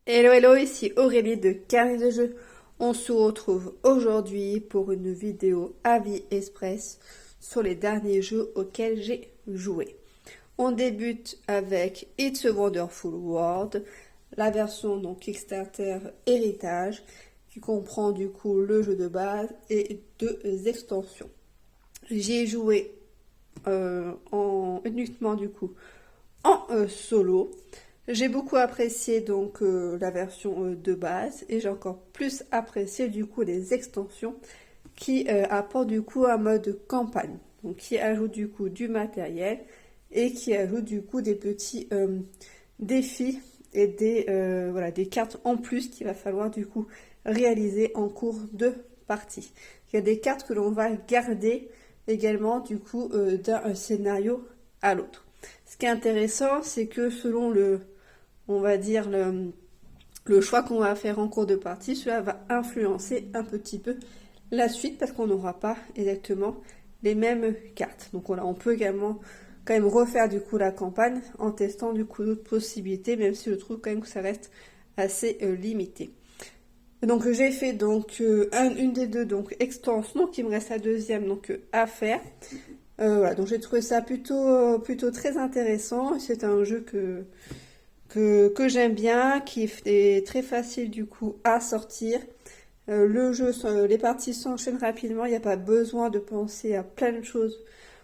Hello hello, ici Aurélie de Carnet de Jeu. On se retrouve aujourd'hui pour une vidéo avis express sur les derniers jeux auxquels j'ai joué. On débute avec It's a Wonderful World, la version donc Kickstarter Héritage, qui comprend du coup le jeu de base et deux extensions. J'y ai joué uniquement du coup en solo. J'ai beaucoup apprécié donc la version de base et j'ai encore plus apprécié du coup les extensions qui apportent du coup un mode campagne, donc qui ajoute du coup du matériel et qui ajoute du coup des petits défis et voilà, des cartes en plus qu'il va falloir du coup réaliser en cours de partie. Il y a des cartes que l'on va garder également du coup d'un scénario à l'autre. Ce qui est intéressant, c'est que selon on va dire, le choix qu'on va faire en cours de partie, cela va influencer un petit peu la suite parce qu'on n'aura pas exactement les mêmes cartes. Donc voilà, on peut également quand même refaire du coup la campagne en testant du coup d'autres possibilités, même si je trouve quand même que ça reste assez limité. Donc j'ai fait donc une des deux donc extensions, donc il me reste la deuxième donc à faire. Voilà, donc j'ai trouvé ça plutôt très intéressant. C'est un jeu que j'aime bien, qui est très facile du coup à sortir. Le jeu, les parties s'enchaînent rapidement, il n'y a pas besoin de penser à plein de choses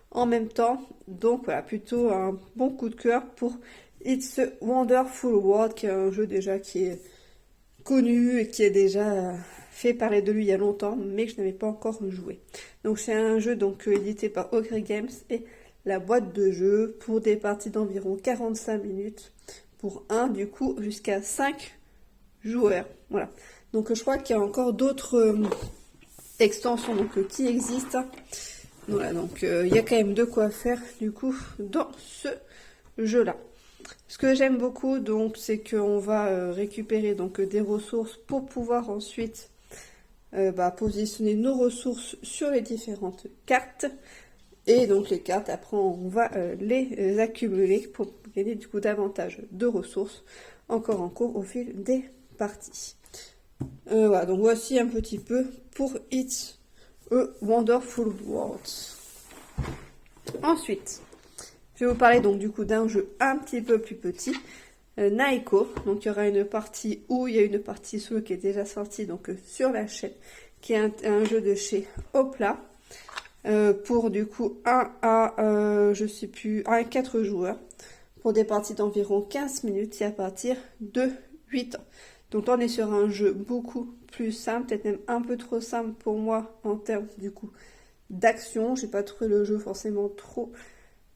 en même temps. Donc voilà, plutôt un bon coup de cœur pour It's a Wonderful World, qui est un jeu déjà qui est connu et qui est déjà fait parler de lui il y a longtemps, mais que je n'avais pas encore joué. Donc c'est un jeu donc édité par Ogre Games et la boîte de jeu pour des parties d'environ 45 minutes pour un du coup jusqu'à 5 joueurs. Voilà. Donc je crois qu'il y a encore d'autres extensions donc, qui existent. Voilà, donc il y a quand même de quoi faire du coup dans ce jeu-là. Ce que j'aime beaucoup donc c'est qu'on va récupérer donc des ressources pour pouvoir ensuite positionner nos ressources sur les différentes cartes. Et donc les cartes, après, on va les accumuler pour gagner du coup davantage de ressources encore en cours au fil des parties. Voilà, donc voici un petit peu pour It's a Wonderful World. Ensuite, je vais vous parler donc du coup d'un jeu un petit peu plus petit, Naiko. Donc il y aura une partie où il y a une partie solo qui est déjà sortie donc sur la chaîne, qui est un jeu de chez Hopla. Pour du coup 1 à, je sais plus, 1 à 4 joueurs, pour des parties d'environ 15 minutes et à partir de 8 ans. Donc là on est sur un jeu beaucoup plus simple, peut-être même un peu trop simple pour moi en termes du coup d'action. J'ai pas trouvé le jeu forcément trop,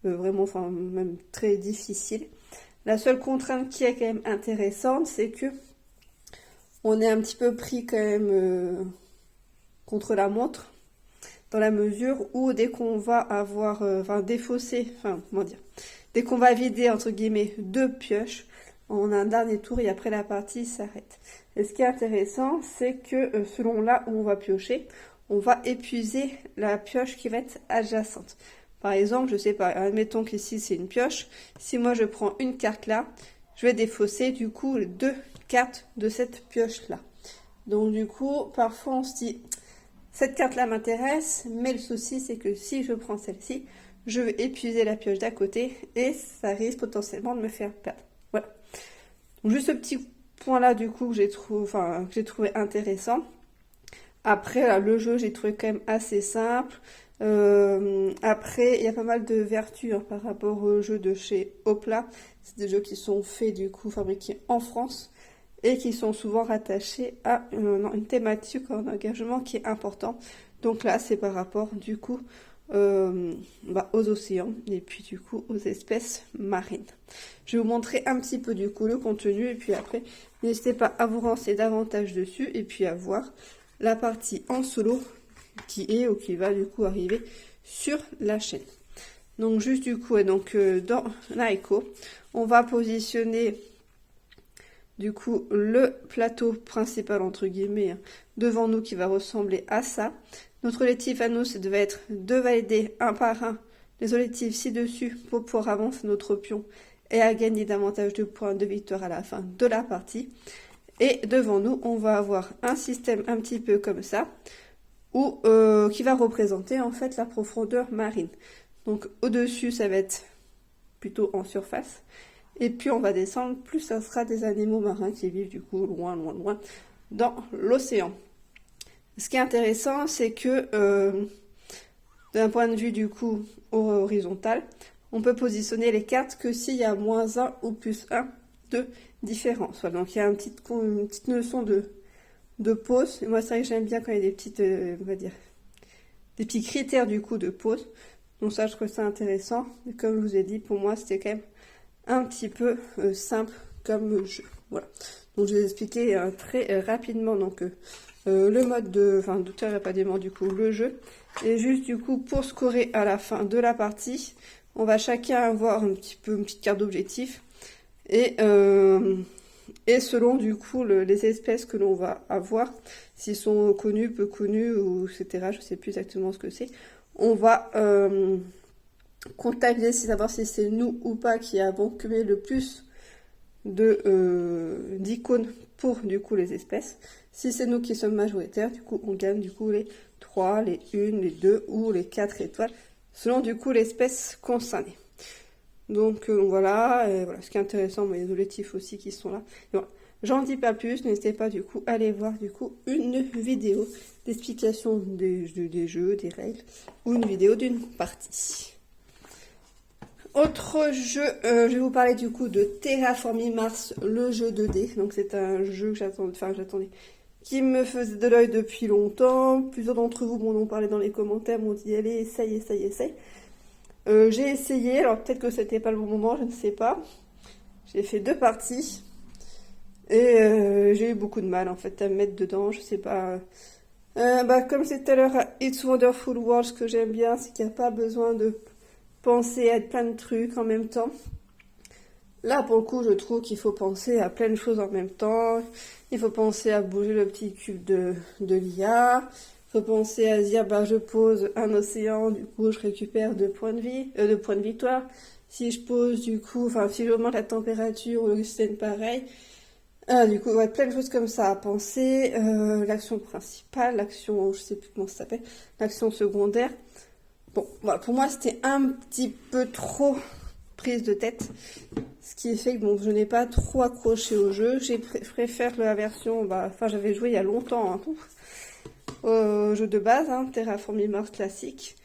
vraiment, enfin même très difficile. La seule contrainte qui est quand même intéressante, c'est que on est un petit peu pris quand même contre la montre, dans la mesure où dès qu'on va avoir, défausser, comment dire, dès qu'on va vider, entre guillemets, deux pioches, on a un dernier tour et après la partie s'arrête. Et ce qui est intéressant, c'est que selon là où on va piocher, on va épuiser la pioche qui va être adjacente. Par exemple, je sais pas, admettons qu'ici c'est une pioche, si moi je prends une carte là, je vais défausser du coup deux cartes de cette pioche là. Donc du coup, parfois on se dit, cette carte-là m'intéresse, mais le souci, c'est que si je prends celle-ci, je vais épuiser la pioche d'à côté et ça risque potentiellement de me faire perdre. Voilà. Donc, juste ce petit point-là, du coup, que j'ai trouvé intéressant. Après, là, le jeu, j'ai trouvé quand même assez simple. Après, il y a pas mal de vertus par rapport aux jeux de chez Hopla. C'est des jeux qui sont faits, du coup, fabriqués en France et qui sont souvent rattachés à une thématique, un engagement qui est important. Donc là, c'est par rapport du coup aux océans et puis du coup aux espèces marines. Je vais vous montrer un petit peu du coup le contenu et puis après, n'hésitez pas à vous renseigner davantage dessus et puis à voir la partie en solo qui est ou qui va du coup arriver sur la chaîne. Donc juste du coup, dans Naiko, on va positionner du coup le plateau principal entre guillemets devant nous qui va ressembler à ça. Notre objectif à nous, c'est de être de valider un par un les objectifs ci-dessus pour pouvoir avancer notre pion et à gagner davantage de points de victoire à la fin de la partie. Et devant nous, on va avoir un système un petit peu comme ça, qui va représenter en fait la profondeur marine. Donc au-dessus, ça va être plutôt en surface. Et puis on va descendre, plus ça sera des animaux marins qui vivent du coup loin, loin, loin dans l'océan. Ce qui est intéressant, c'est que d'un point de vue du coup horizontal, on peut positionner les cartes que s'il y a -1 ou +1 de différence. Voilà, donc il y a une petite notion de pause. Et moi, c'est vrai que j'aime bien quand il y a des petites, on va dire, des petits critères du coup de pause. Donc ça, je trouve ça intéressant. Et comme je vous ai dit, pour moi, c'était quand même un petit peu simple comme jeu. Voilà. Donc je vais expliquer très rapidement donc le mode de terrain du coup le jeu. Et juste du coup pour scorer à la fin de la partie, on va chacun avoir un petit peu une petite carte d'objectif et selon du coup les espèces que l'on va avoir, s'ils sont connus, peu connus ou etc. Je sais plus exactement ce que c'est. On va comptabiliser, savoir si c'est nous ou pas qui avons cumulé le plus d'icônes pour du coup les espèces. Si c'est nous qui sommes majoritaires, du coup on gagne du coup les 3, les 1, les 2 ou les 4 étoiles selon du coup l'espèce concernée. Donc voilà, voilà, ce qui est intéressant, mais les objectifs aussi qui sont là. Voilà. J'en dis pas plus, n'hésitez pas du coup à aller voir du coup une vidéo d'explication des jeux, des règles, ou une vidéo d'une partie. Autre jeu, je vais vous parler du coup de Terraforming Mars, le jeu 2D. Donc c'est un jeu que j'attendais, qui me faisait de l'œil depuis longtemps. Plusieurs d'entre vous m'en ont parlé dans les commentaires, m'ont dit allez, essaye. J'ai essayé, alors peut-être que c'était pas le bon moment, je ne sais pas. J'ai fait 2 parties et j'ai eu beaucoup de mal en fait à me mettre dedans, je sais pas. Comme c'est tout à l'heure à It's Wonderful World, ce que j'aime bien, c'est qu'il n'y a pas besoin de penser à plein de trucs en même temps. Là, pour le coup, je trouve qu'il faut penser à plein de choses en même temps. Il faut penser à bouger le petit cube de l'IA. Il faut penser à se dire, je pose un océan, du coup, je récupère 2 points de vie, 2 points de victoire. Si je pose, du coup, si j'augmente la température ou l'oxygène, pareil. Du coup, ouais, plein de choses comme ça à penser. L'action principale, l'action, je sais plus comment ça s'appelle, l'action secondaire. Bon, voilà, pour moi, c'était un petit peu trop prise de tête. Ce qui fait que je n'ai pas trop accroché au jeu. Je préfère la version, j'avais joué il y a longtemps, au jeu de base, Terraforming Mars classique.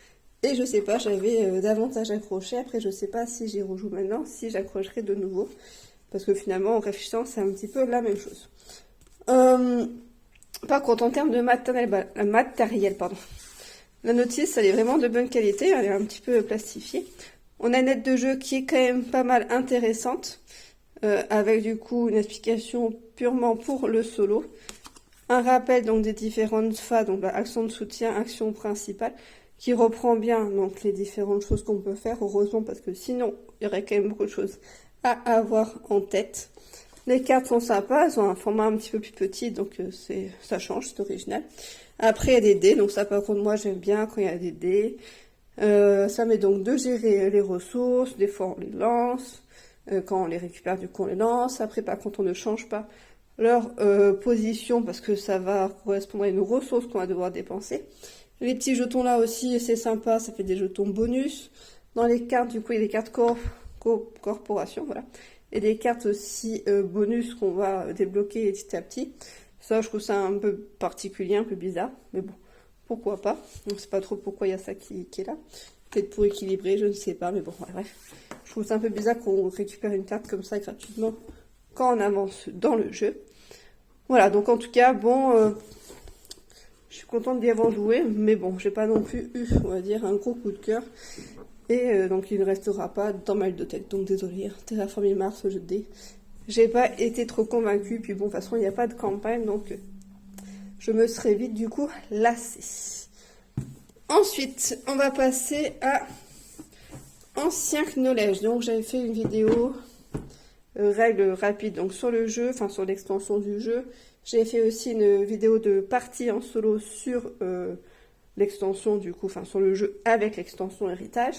Et je sais pas, j'avais davantage accroché. Après, je sais pas si j'y rejoue maintenant, si j'accrocherai de nouveau. Parce que finalement, en réfléchissant, c'est un petit peu la même chose. Par contre, en termes de matériel, la notice, elle est vraiment de bonne qualité, elle est un petit peu plastifiée. On a une aide de jeu qui est quand même pas mal intéressante, avec du coup une explication purement pour le solo. Un rappel donc des différentes phases, donc action de soutien, action principale, qui reprend bien donc les différentes choses qu'on peut faire, heureusement, parce que sinon, il y aurait quand même beaucoup de choses à avoir en tête. Les cartes sont sympas, elles ont un format un petit peu plus petit, donc ça change, c'est original. Après, il y a des dés, donc ça par contre, moi j'aime bien quand il y a des dés. Ça permet donc de gérer les ressources, des fois on les lance, quand on les récupère du coup on les lance. Après par contre on ne change pas leur position parce que ça va correspondre à une ressource qu'on va devoir dépenser. Les petits jetons là aussi, c'est sympa, ça fait des jetons bonus. Dans les cartes, du coup, il y a des cartes corporation, voilà. Et des cartes aussi bonus qu'on va débloquer petit à petit. Ça, je trouve ça un peu particulier, un peu bizarre, mais bon, pourquoi pas. On ne sait pas trop pourquoi il y a ça qui est là. Peut-être pour équilibrer, je ne sais pas, mais bon, bref. Je trouve ça un peu bizarre qu'on récupère une carte comme ça gratuitement quand on avance dans le jeu. Voilà, donc en tout cas, je suis contente d'y avoir joué, mais bon, j'ai pas non plus eu, on va dire, un gros coup de cœur. Et donc il ne restera pas dans ma de tête, donc désolé, Terraforming Mars, jeu de dés. J'ai pas été trop convaincue, puis bon, de toute façon, il n'y a pas de campagne, donc je me serais vite, du coup, lassée. Ensuite, on va passer à Ancient Knowledge. Donc j'avais fait une vidéo règles rapides donc sur le jeu, enfin sur l'extension du jeu. J'ai fait aussi une vidéo de partie en solo sur l'extension du coup, enfin sur le jeu avec l'extension héritage.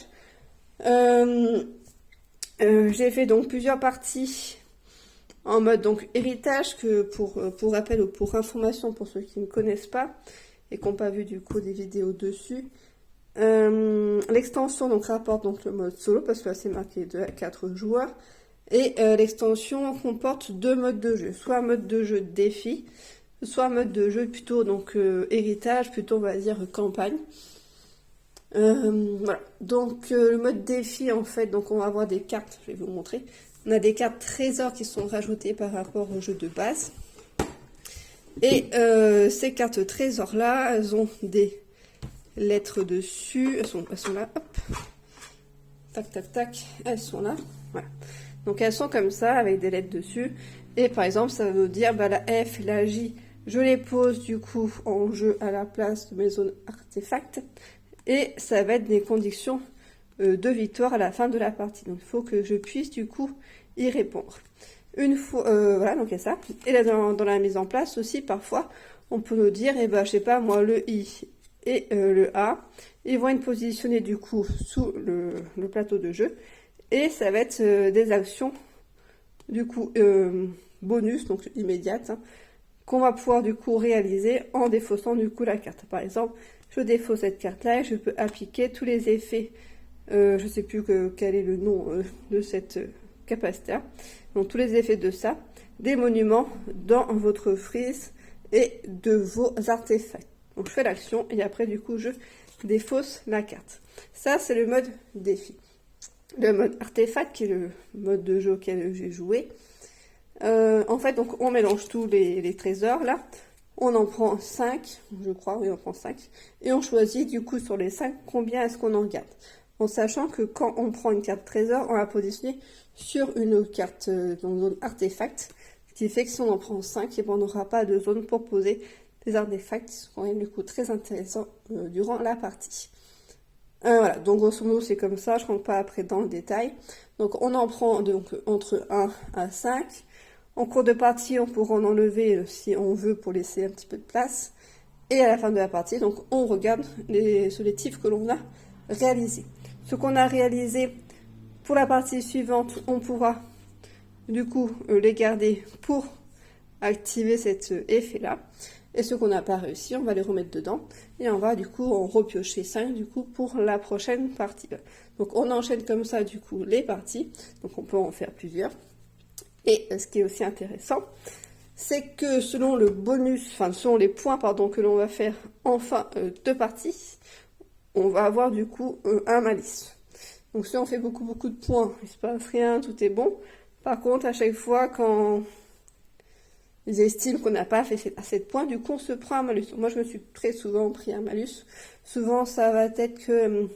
J'ai fait donc plusieurs parties en mode donc héritage, que pour rappel ou pour information pour ceux qui ne connaissent pas et qui n'ont pas vu du coup des vidéos dessus. L'extension donc rapporte donc le mode solo, parce que là c'est marqué 2 à 4 joueurs. Et l'extension comporte 2 modes de jeu, soit un mode de jeu défi, soit un mode de jeu plutôt donc héritage, plutôt on va dire campagne. Voilà, donc le mode défi en fait, donc on va avoir des cartes, je vais vous montrer. On a des cartes trésors qui sont rajoutées par rapport au jeu de base. Et ces cartes trésors là, elles ont des lettres dessus, elles sont là, hop, tac tac tac, elles sont là, voilà. Donc elles sont comme ça avec des lettres dessus. Et par exemple ça va nous dire bah, la F et la J, je les pose du coup en jeu à la place de mes zones artefacts. Et ça va être des conditions de victoire à la fin de la partie. Donc il faut que je puisse du coup y répondre. Une fois, voilà, donc il y a ça. Et là dans la mise en place aussi, parfois, on peut nous dire, eh ben, je sais pas, moi, le I et le A, ils vont être positionnés du coup sous le plateau de jeu. Et ça va être des actions, du coup, bonus, donc immédiates, hein, qu'on va pouvoir du coup réaliser en défaussant du coup la carte. Par exemple, je défausse cette carte-là et je peux appliquer tous les effets, je ne sais plus quel est le nom de cette capacité, donc tous les effets de ça, des monuments dans votre frise et de vos artefacts. Donc je fais l'action et après du coup je défausse la carte. Ça c'est le mode défi. Le mode artefact qui est le mode de jeu auquel j'ai joué. En fait donc on mélange tous les trésors là. On en prend 5, je crois, oui on prend 5. Et on choisit du coup sur les 5 combien est-ce qu'on en garde. En sachant que quand on prend une carte trésor, on va positionner sur une carte dans zone artefact. Ce qui fait que si on en prend 5, et ben on n'aura pas de zone pour poser des artefacts. Ce qui est quand même du coup très intéressant durant la partie. Voilà, donc grosso modo c'est comme ça, je ne rentre pas après dans le détail. Donc on en prend donc entre 1 à 5. En cours de partie, on pourra en enlever si on veut pour laisser un petit peu de place. Et à la fin de la partie, donc on regarde les solétifs que l'on a réalisés. Ce qu'on a réalisé pour la partie suivante, on pourra du coup les garder pour activer cet effet-là. Et ce qu'on n'a pas réussi, on va les remettre dedans. Et on va du coup en repiocher 5 du coup pour la prochaine partie. Donc on enchaîne comme ça du coup les parties. Donc on peut en faire plusieurs. Et ce qui est aussi intéressant, c'est que selon le bonus, enfin selon les points pardon, que l'on va faire en fin de partie, on va avoir du coup un malus. Donc si on fait beaucoup de points, il se passe rien, tout est bon. Par contre, à chaque fois quand ils estiment qu'on n'a pas fait assez de points, du coup on se prend un malus. Moi je me suis très souvent pris un malus. Souvent ça va être que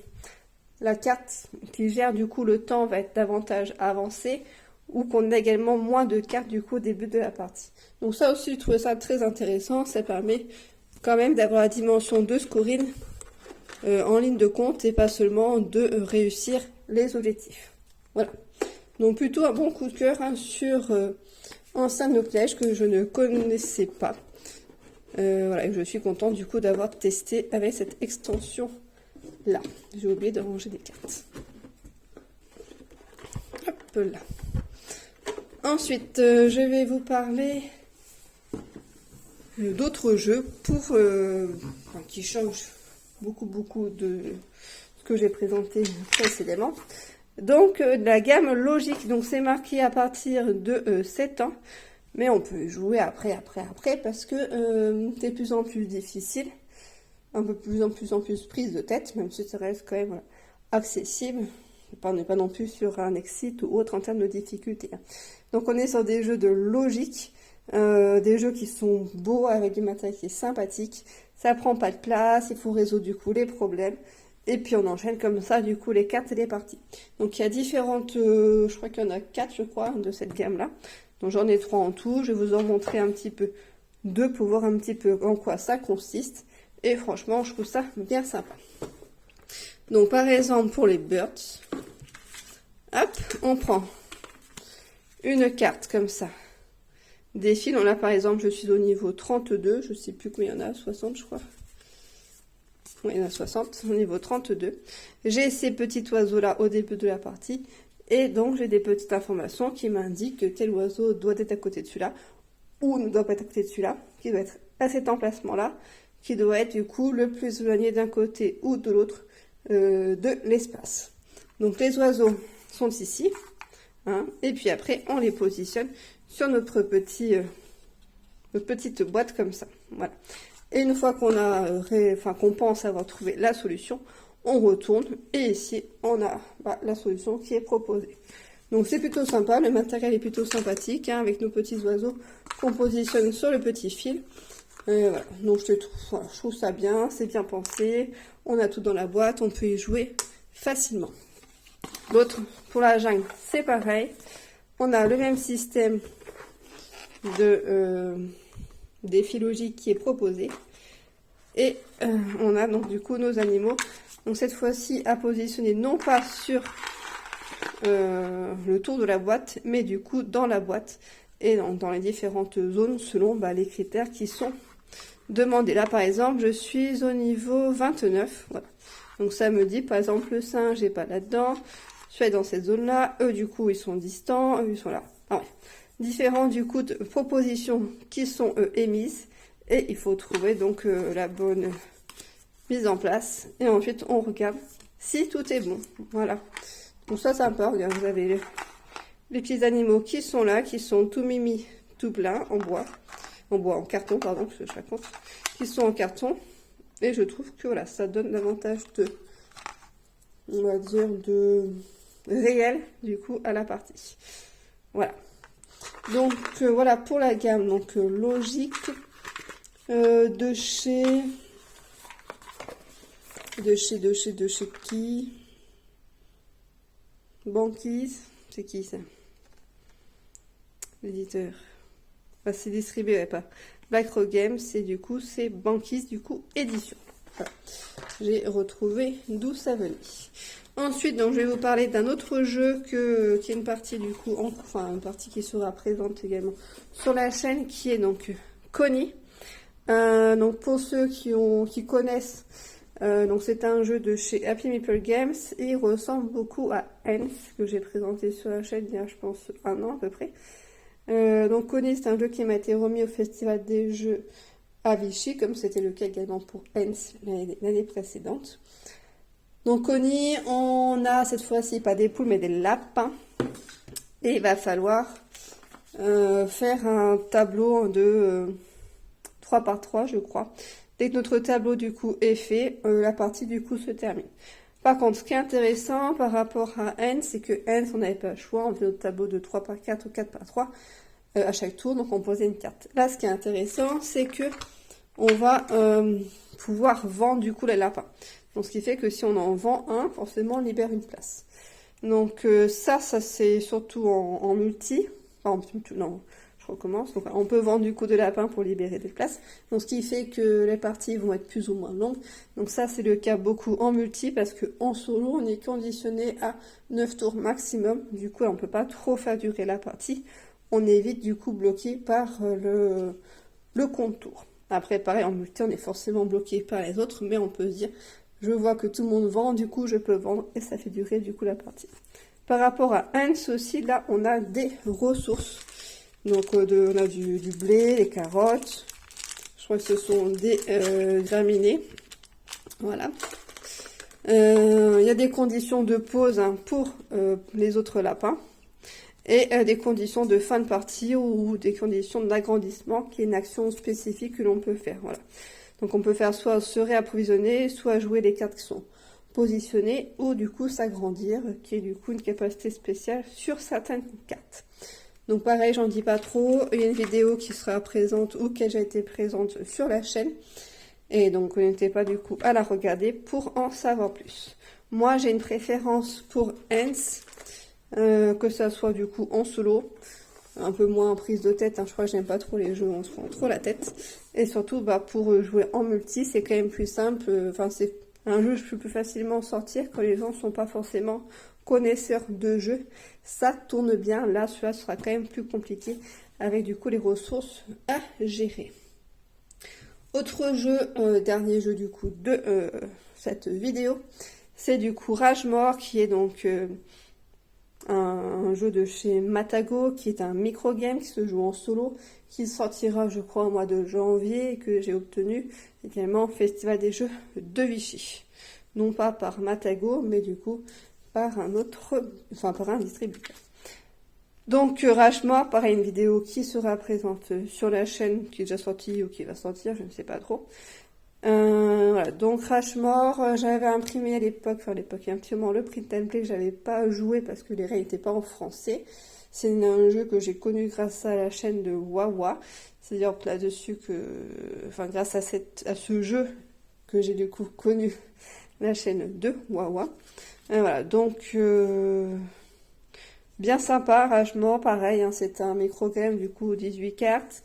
la carte qui gère du coup le temps va être davantage avancée, ou qu'on a également moins de cartes du coup au début de la partie. Donc ça aussi, je trouvais ça très intéressant, ça permet quand même d'avoir la dimension de scoring en ligne de compte et pas seulement de réussir les objectifs. Voilà, donc plutôt un bon coup de cœur hein, sur Enceinte Noclège que je ne connaissais pas. Voilà, et je suis contente du coup d'avoir testé avec cette extension là. J'ai oublié de ranger des cartes. Hop là. Ensuite, je vais vous parler d'autres jeux qui changent beaucoup de ce que j'ai présenté précédemment. Donc, la gamme logique, donc c'est marqué à partir de 7 ans, mais on peut jouer après, parce que c'est de plus en plus difficile, un peu plus en plus prise de tête, même si ça reste quand même accessible. On n'est pas non plus sur un Exit ou autre en termes de difficulté. Donc on est sur des jeux de logique, des jeux qui sont beaux avec du matériel qui est sympathique. Ça prend pas de place, il faut résoudre du coup les problèmes. Et puis on enchaîne comme ça du coup les cartes et les parties. Donc il y a différentes, je crois qu'il y en a 4 je crois de cette gamme-là. Donc j'en ai 3 en tout, je vais vous en montrer un petit peu 2 pour voir un petit peu en quoi ça consiste. Et franchement je trouve ça bien sympa. Donc par exemple pour les birds, hop, on prend une carte comme ça. Défi, donc là par exemple je suis au niveau 32, je sais plus combien il y en a, 60 je crois. Oui, il y en a 60, au niveau 32. J'ai ces petits oiseaux là au début de la partie. Et donc j'ai des petites informations qui m'indiquent que tel oiseau doit être à côté de celui-là, ou ne doit pas être à côté de celui-là, qui doit être à cet emplacement-là, qui doit être du coup le plus éloigné d'un côté ou de l'autre de l'espace. Donc les oiseaux sont ici, hein, et puis après on les positionne sur notre petite boîte comme ça. Voilà. Et une fois qu'on a, qu'on pense avoir trouvé la solution, on retourne et ici on a la solution qui est proposée. Donc c'est plutôt sympa, le matériel est plutôt sympathique, hein, avec nos petits oiseaux qu'on positionne sur le petit fil. Voilà. Donc je trouve ça bien, c'est bien pensé, on a tout dans la boîte, on peut y jouer facilement. L'autre, pour la jungle, c'est pareil, on a le même système de défi logique qui est proposé, et on a donc du coup nos animaux, donc cette fois-ci à positionner non pas sur le tour de la boîte, mais du coup dans la boîte et dans les différentes zones selon les critères qui sont demandés. Là par exemple je suis au niveau 29, voilà. Donc ça me dit par exemple le singe n'est pas là-dedans, je suis dans cette zone là, eux du coup ils sont distants, eux ils sont là. Ah ouais. Différents du coup de propositions qui sont émises, et il faut trouver donc la bonne mise en place, et ensuite on regarde si tout est bon. Voilà. Donc ça sympa, regarde, vous avez les petits animaux qui sont là, qui sont tout mimi, tout plein, en carton, pardon, parce que je raconte, qui sont en carton, et je trouve que voilà, ça donne davantage de, on va dire, de réel, du coup, à la partie. Voilà. Donc, voilà pour la gamme, donc, logique, de chez qui? Banquise, c'est qui ça? L'éditeur. Enfin, c'est distribué, ouais, pas Black Rock Games, c'est du coup, c'est Banquise, du coup, édition. Voilà. J'ai retrouvé d'où ça venait. Ensuite, donc, je vais vous parler d'un autre jeu qui est une partie, du coup, une partie qui sera présente également sur la chaîne, qui est donc Coney. Donc, pour ceux qui connaissent, donc c'est un jeu de chez Happy Meeple Games, et il ressemble beaucoup à Hens, que j'ai présenté sur la chaîne il y a, je pense, 1 an à peu près. Donc Coney, c'est un jeu qui m'a été remis au Festival des Jeux à Vichy, comme c'était le cas également pour Hens l'année précédente. Donc Coney, on a cette fois-ci pas des poules mais des lapins, et il va falloir faire un tableau de 3 par 3 je crois. Dès que notre tableau du coup est fait, la partie du coup se termine. Par contre, ce qui est intéressant par rapport à Hens, c'est que Hens, on n'avait pas le choix, on fait notre tableau de 3 par 4 ou 4 par 3 à chaque tour, donc on posait une carte. Là, ce qui est intéressant, c'est que on va pouvoir vendre du coup les lapins. Donc, ce qui fait que si on en vend un, forcément, on libère une place. Donc, ça c'est surtout en multi. Enfin, non, je recommence. Donc, on peut vendre du coup de lapins pour libérer des places. Donc, ce qui fait que les parties vont être plus ou moins longues. Donc, ça, c'est le cas beaucoup en multi, parce qu'en solo, on est conditionné à 9 tours maximum. Du coup, on ne peut pas trop faire durer la partie. On est vite du coup bloqué par le contour. Après, pareil, en multi, on est forcément bloqué par les autres, mais on peut se dire, je vois que tout le monde vend, du coup, je peux vendre, et ça fait durer du coup la partie. Par rapport à Hens aussi, là, on a des ressources. Donc, on a du blé, des carottes. Je crois que ce sont des graminées. Voilà. Il y a des conditions de pause pour les autres lapins. Et des conditions de fin de partie ou des conditions d'agrandissement, qui est une action spécifique que l'on peut faire. Voilà. Donc on peut faire soit se réapprovisionner, soit jouer les cartes qui sont positionnées, ou du coup s'agrandir, qui est du coup une capacité spéciale sur certaines cartes. Donc pareil, j'en dis pas trop, il y a une vidéo qui sera présente ou qui a déjà été présente sur la chaîne. Et donc n'hésitez pas du coup à la regarder pour en savoir plus. Moi j'ai une préférence pour Hens. Que ça soit du coup en solo, un peu moins en prise de tête, hein. Je crois que j'aime pas trop les jeux où on se prend trop la tête, et surtout pour jouer en multi, c'est quand même plus simple, c'est un jeu que je peux plus facilement sortir quand les gens sont pas forcément connaisseurs de jeu, ça tourne bien. Là, celui-là sera quand même plus compliqué avec du coup les ressources à gérer. Autre jeu, dernier jeu du coup de cette vidéo, c'est du coup Rage Mort, qui est donc un jeu de chez Matago qui est un micro-game qui se joue en solo, qui sortira je crois au mois de janvier et que j'ai obtenu également au Festival des Jeux de Vichy. Non pas par Matago, mais du coup par un distributeur. Donc Rushmore, pareil, une vidéo qui sera présente sur la chaîne, qui est déjà sortie ou qui va sortir, je ne sais pas trop. Voilà, donc Rushmore, j'avais imprimé à l'époque, il y a un petit moment, le print and play que j'avais pas joué parce que les règles n'étaient pas en français. C'est un jeu que j'ai connu grâce à la chaîne de Wawa. C'est-à-dire là-dessus grâce à ce jeu que j'ai du coup connu la chaîne de Wawa. Voilà, donc bien sympa, Rushmore, pareil, hein, c'est un micro-game du coup 18 cartes.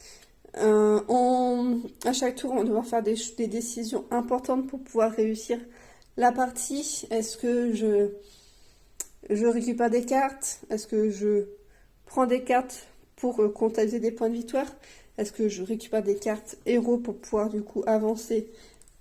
À chaque tour, on doit faire des décisions importantes pour pouvoir réussir la partie. Est-ce que je récupère des cartes? Est-ce que je prends des cartes pour comptabiliser des points de victoire? Est-ce que je récupère des cartes héros pour pouvoir du coup avancer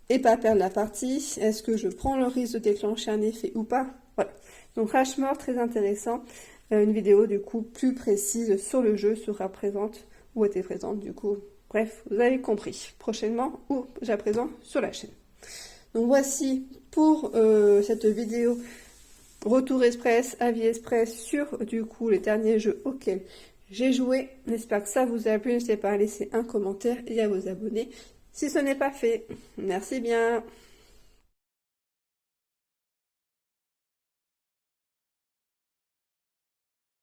et pas perdre la partie? Est-ce que je prends le risque de déclencher un effet ou pas? Voilà. Donc Rushmore, très intéressant. Une vidéo du coup plus précise sur le jeu sera présente ou était présente du coup. Bref, vous avez compris. Prochainement ou à présent sur la chaîne. Donc voici pour cette vidéo retour express, avis express sur du coup les derniers jeux auxquels j'ai joué. J'espère que ça vous a plu. N'hésitez pas à laisser un commentaire et à vous abonner si ce n'est pas fait. Merci bien.